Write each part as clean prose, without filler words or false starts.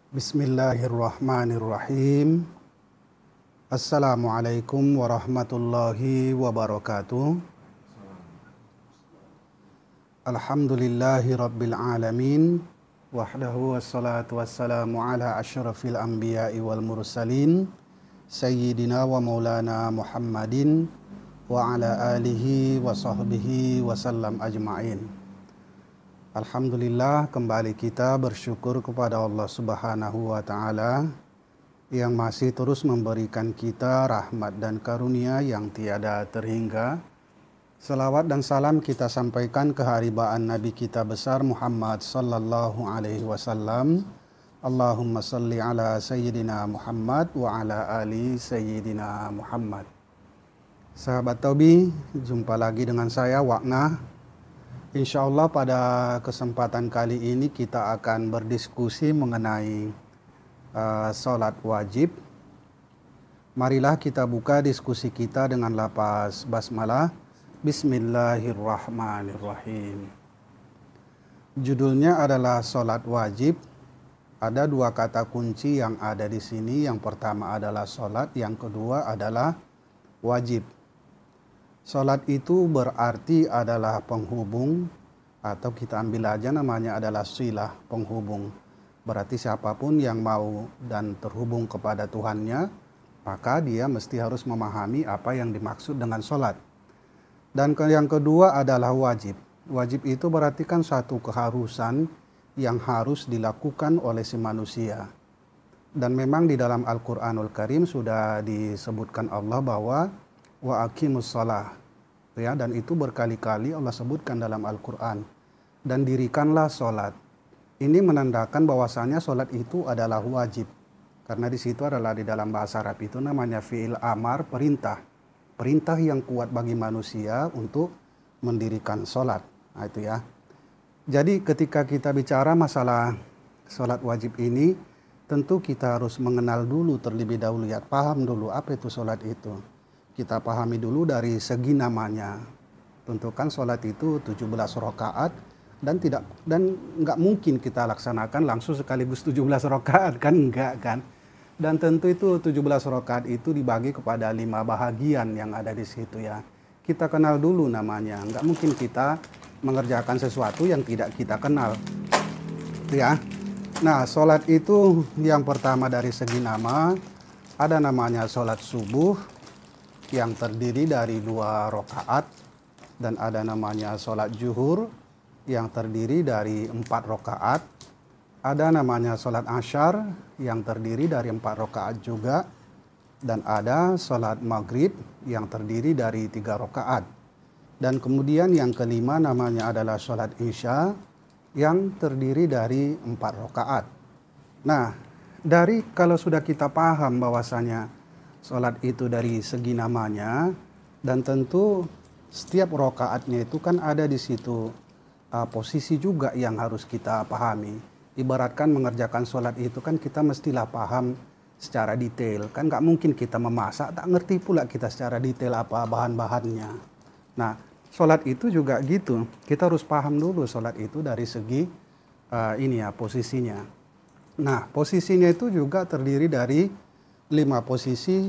Bismillahirrahmanirrahim. Assalamualaikum warahmatullahi wabarakatuh. Alhamdulillahi rabbil alamin. Wahdahu wassalatu wassalamu ala asyrafil anbiya'i wal mursalin. Sayyidina wa maulana Muhammadin wa ala alihi wa sahbihi wasallam ajma'in. Alhamdulillah, kembali kita bersyukur kepada Allah Subhanahu wa Ta'ala yang masih terus memberikan kita rahmat dan karunia yang tiada terhingga. Selawat dan salam kita sampaikan keharibaan Nabi kita besar Muhammad sallallahu alaihi wasallam. Allahumma salli ala Sayyidina Muhammad wa ala ali Sayyidina Muhammad. Sahabat Taubi, jumpa lagi dengan saya Wakna. Insya Allah pada kesempatan kali ini kita akan berdiskusi mengenai sholat wajib. Marilah kita buka diskusi kita dengan lafaz basmalah. Bismillahirrahmanirrahim. Judulnya adalah sholat wajib. Ada dua kata kunci yang ada di sini. Yang pertama adalah sholat, yang kedua adalah wajib. Sholat itu berarti adalah penghubung, atau kita ambil aja namanya adalah silah, penghubung. Berarti siapapun yang mau dan terhubung kepada Tuhannya, maka dia mesti harus memahami apa yang dimaksud dengan sholat. Dan yang kedua adalah wajib. Wajib itu berarti kan suatu keharusan yang harus dilakukan oleh si manusia. Dan memang di dalam Al-Quranul Karim sudah disebutkan Allah bahwa wa aqimus shalah, ya, dan itu berkali-kali Allah sebutkan dalam Al-Quran. Dan dirikanlah sholat. Ini menandakan bahwasanya sholat itu adalah wajib, karena di situ adalah di dalam bahasa Arab itu namanya fi'il amar, perintah yang kuat bagi manusia untuk mendirikan sholat. Nah, itu ya. Jadi ketika kita bicara masalah sholat wajib ini, tentu kita harus mengenal dulu terlebih dahulu, ya, paham dulu apa itu sholat itu. Kita pahami dulu dari segi namanya. Tentu kan sholat itu 17 rakaat dan nggak mungkin kita laksanakan langsung sekaligus 17 rakaat, kan enggak kan. Dan tentu itu 17 rakaat itu dibagi kepada 5 bahagian yang ada di situ, ya. Kita kenal dulu namanya. Nggak mungkin kita mengerjakan sesuatu yang tidak kita kenal, ya. Nah, sholat itu yang pertama dari segi nama ada namanya sholat subuh yang terdiri dari 2 rakaat, dan ada namanya sholat zuhur yang terdiri dari 4 rakaat, ada namanya sholat asyar yang terdiri dari 4 rakaat juga, dan ada sholat maghrib yang terdiri dari 3 rakaat, dan kemudian yang kelima namanya adalah sholat isya yang terdiri dari 4 rakaat. Nah, dari kalau sudah kita paham bahwasanya sholat itu dari segi namanya, dan tentu setiap rokaatnya itu kan ada di situ posisi juga yang harus kita pahami. Ibaratkan mengerjakan sholat itu kan kita mestilah paham secara detail. Kan nggak mungkin kita memasak, tak ngerti pula kita secara detail apa bahan-bahannya. Nah, sholat itu juga gitu. Kita harus paham dulu sholat itu dari segi posisinya. Nah, posisinya itu juga terdiri dari 5 posisi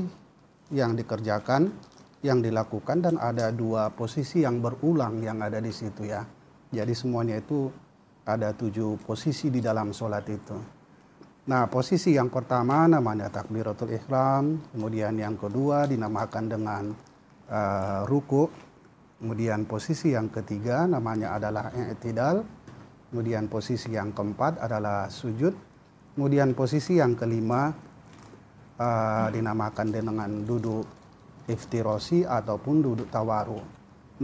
yang dikerjakan, yang dilakukan, dan ada 2 posisi yang berulang yang ada di situ, ya. Jadi semuanya itu ada 7 posisi di dalam sholat itu. Nah, posisi yang pertama namanya takbiratul ihram, kemudian yang kedua dinamakan dengan ruku', kemudian posisi yang ketiga namanya adalah i'tidal, kemudian posisi yang keempat adalah sujud, kemudian posisi yang kelima dinamakan dengan duduk iftirosi ataupun duduk tawaru.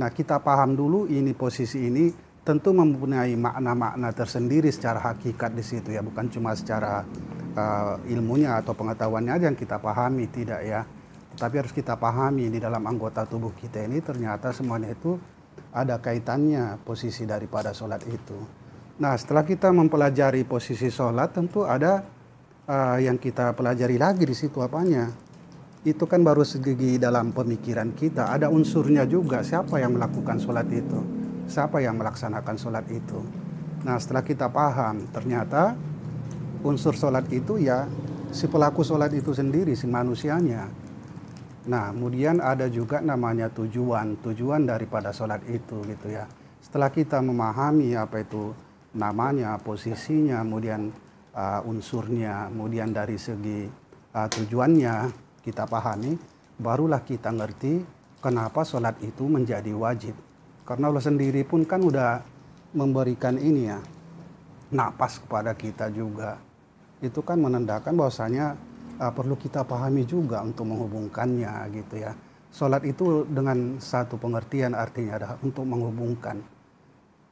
Nah, kita paham dulu ini posisi ini tentu mempunyai makna-makna tersendiri secara hakikat di situ, ya, bukan cuma secara ilmunya atau pengetahuannya aja yang kita pahami, tidak, ya. Tetapi harus kita pahami di dalam anggota tubuh kita ini ternyata semuanya itu ada kaitannya posisi daripada sholat itu. Nah, setelah kita mempelajari posisi sholat, tentu ada yang kita pelajari lagi di situ apanya. Itu kan baru segi dalam pemikiran kita, ada unsurnya juga, siapa yang melakukan sholat itu, siapa yang melaksanakan sholat itu. Nah, setelah kita paham, ternyata unsur sholat itu ya si pelaku sholat itu sendiri, si manusianya. Nah, kemudian ada juga namanya tujuan daripada sholat itu gitu ya. Setelah kita memahami apa itu namanya, posisinya, kemudian unsurnya, kemudian dari segi tujuannya kita pahami, barulah kita ngerti kenapa sholat itu menjadi wajib. Karena Allah sendiri pun kan udah memberikan ini ya, napas kepada kita juga. Itu kan menandakan bahwasanya perlu kita pahami juga untuk menghubungkannya gitu ya. Sholat itu dengan satu pengertian artinya adalah untuk menghubungkan.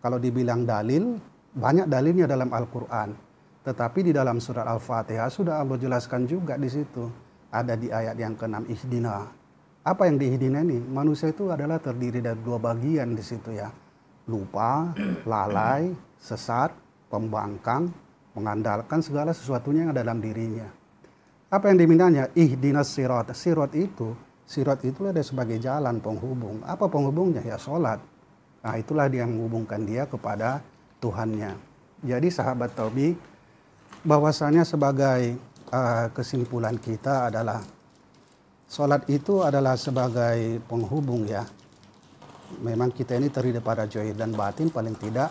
Kalau dibilang dalil, banyak dalilnya dalam Al-Quran. Tetapi di dalam surat Al-Fatihah sudah Allah jelaskan juga di situ. Ada di ayat yang ke-6, ihdina. Apa yang diihdina ini? Manusia itu adalah terdiri dari dua bagian di situ ya. Lupa, lalai, sesat, pembangkang, mengandalkan segala sesuatunya yang ada dalam dirinya. Apa yang dimintanya? Ihdinas sirat. Sirat itu ada sebagai jalan penghubung. Apa penghubungnya? Ya sholat. Nah itulah dia yang menghubungkan dia kepada Tuhannya. Jadi sahabat Taubik, bahwasanya sebagai kesimpulan kita adalah sholat itu adalah sebagai penghubung ya. Memang kita ini terdiri pada zahir dan batin, paling tidak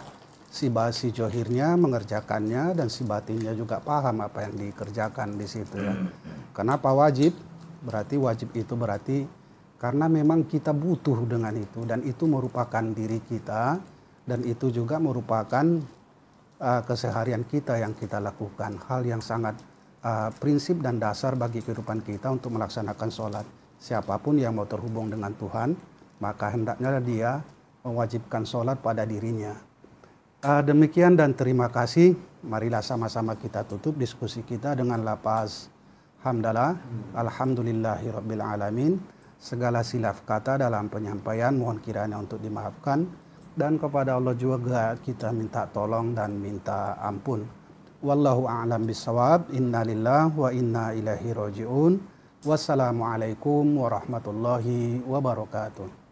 si johirnya mengerjakannya dan si batinnya juga paham apa yang dikerjakan di situ ya. Kenapa wajib? Wajib itu berarti karena memang kita butuh dengan itu dan itu merupakan diri kita dan itu juga merupakan keseharian kita yang kita lakukan. Hal yang sangat prinsip dan dasar bagi kehidupan kita untuk melaksanakan sholat. Siapapun yang mau terhubung dengan Tuhan, maka hendaknya dia mewajibkan sholat pada dirinya. Demikian dan terima kasih. Marilah sama-sama kita tutup diskusi kita dengan lafaz hamdalah, alhamdulillahirabbil alamin. Segala silaf kata dalam penyampaian mohon kiranya untuk dimaafkan dan kepada Allah juga kita minta tolong dan minta ampun. Wallahu a'lam bissawab. Innalillahi wa inna ilaihi raji'un. Wassalamualaikum warahmatullahi wabarakatuh.